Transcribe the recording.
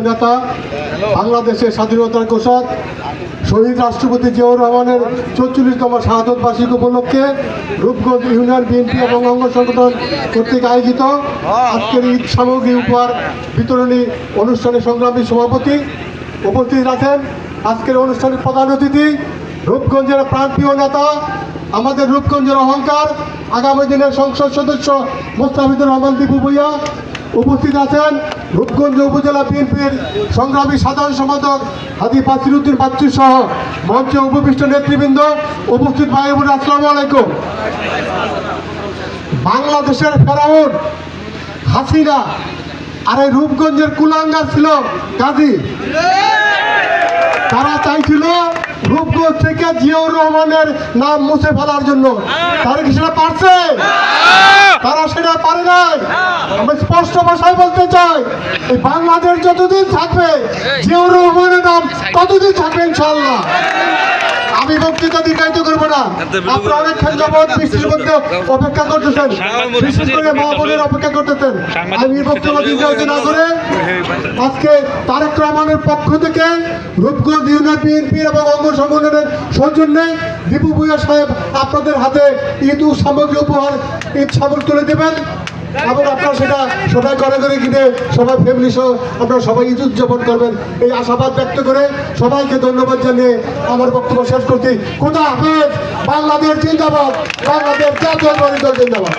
নেতা, বাংলাদেশের স্বাধীনতার ঘোষক শহীদ রাষ্ট্রপতি জিয়াউর রহমানের 44তম শাহাদত বার্ষিক উপলক্ষে রূপগঞ্জ ইউনিয়ন বিএনপি এবং অঙ্গ সংগঠন কর্তৃক আয়োজিত আজকের ঈদ সামগ্রী উপহার বিতরণী অনুষ্ঠানে সংগ্রামী সভাপতি উপস্থিত আছেন। আজকের অনুষ্ঠানের প্রধান অতিথি রূপগঞ্জের প্রাণপ্রিয় নেতা, আমাদের রূপগঞ্জের অহংকার, আগামী দিনের সংসদ সদস্য মোস্তাফিজুর রহমান দীপু ভূঁইয়া। উপস্থিত আছেন রূপগঞ্জ উপজেলা বিএনপির সংগ্রামী সাধারণ সম্পাদক হাজী বাছিরউদ্দিন বাচ্চু সহ মঞ্চে উপবিষ্ট নেতৃবৃন্দ, উপস্থিত ভাই বোন, আসসালামু আলাইকুম। বাংলাদেশের ফেরাউন হাসিনা আর এই রূপগঞ্জের কুলাঙ্গার ছিল গাজী। তারা চাইছিল রূপগঞ্জ থেকে জিয়াউর রহমানের নাম মুছে ফেলার জন্য। তারা কি সেটা পারছে? তারা সেটা পারে নাই। আমি স্পষ্ট ভাষায় বলতে চাই, এই বাংলাদেশ যতদিন থাকবে জিয়াউর রহমানের নাম ততদিন থাকবে ইনশাআল্লাহ। আমি বক্তৃতা দীর্ঘায়িত করবো না। আপনারা অনেকক্ষণ যাবৎ বৃষ্টির মধ্যে অপেক্ষা করতেছেন, বিশেষ করে মা বোনের অপেক্ষা করতেছেন। আমি বক্তব্য দীর্ঘায়িত না করে আজকে তারেক রহমানের পক্ষ থেকে রূপগঞ্জ ইউনিয়ন বিএনপি এবং অঙ্গ সংগঠনের সৌজন্যে দীপু ভূঁইয়া সাহেব আপনাদের হাতে ঈদ সামগ্রী উপহার, ঈদ সামগ্রী তুলে দেবেন এবং আপনারা সেটা সবাই ঘরে ঘরে কিনে সবাই ফ্যামিলি সহ আপনারা সবাই ঈদ উদযাপন করবেন, এই আশাবাদ ব্যক্ত করে সবাইকে ধন্যবাদ জানিয়ে আমার বক্তব্য শেষ করছি। খোদা হাফেজ। বাংলাদেশ জিন্দাবাদ। বাংলাদেশ জাতীয়তাবাদী দল জিন্দাবাদ।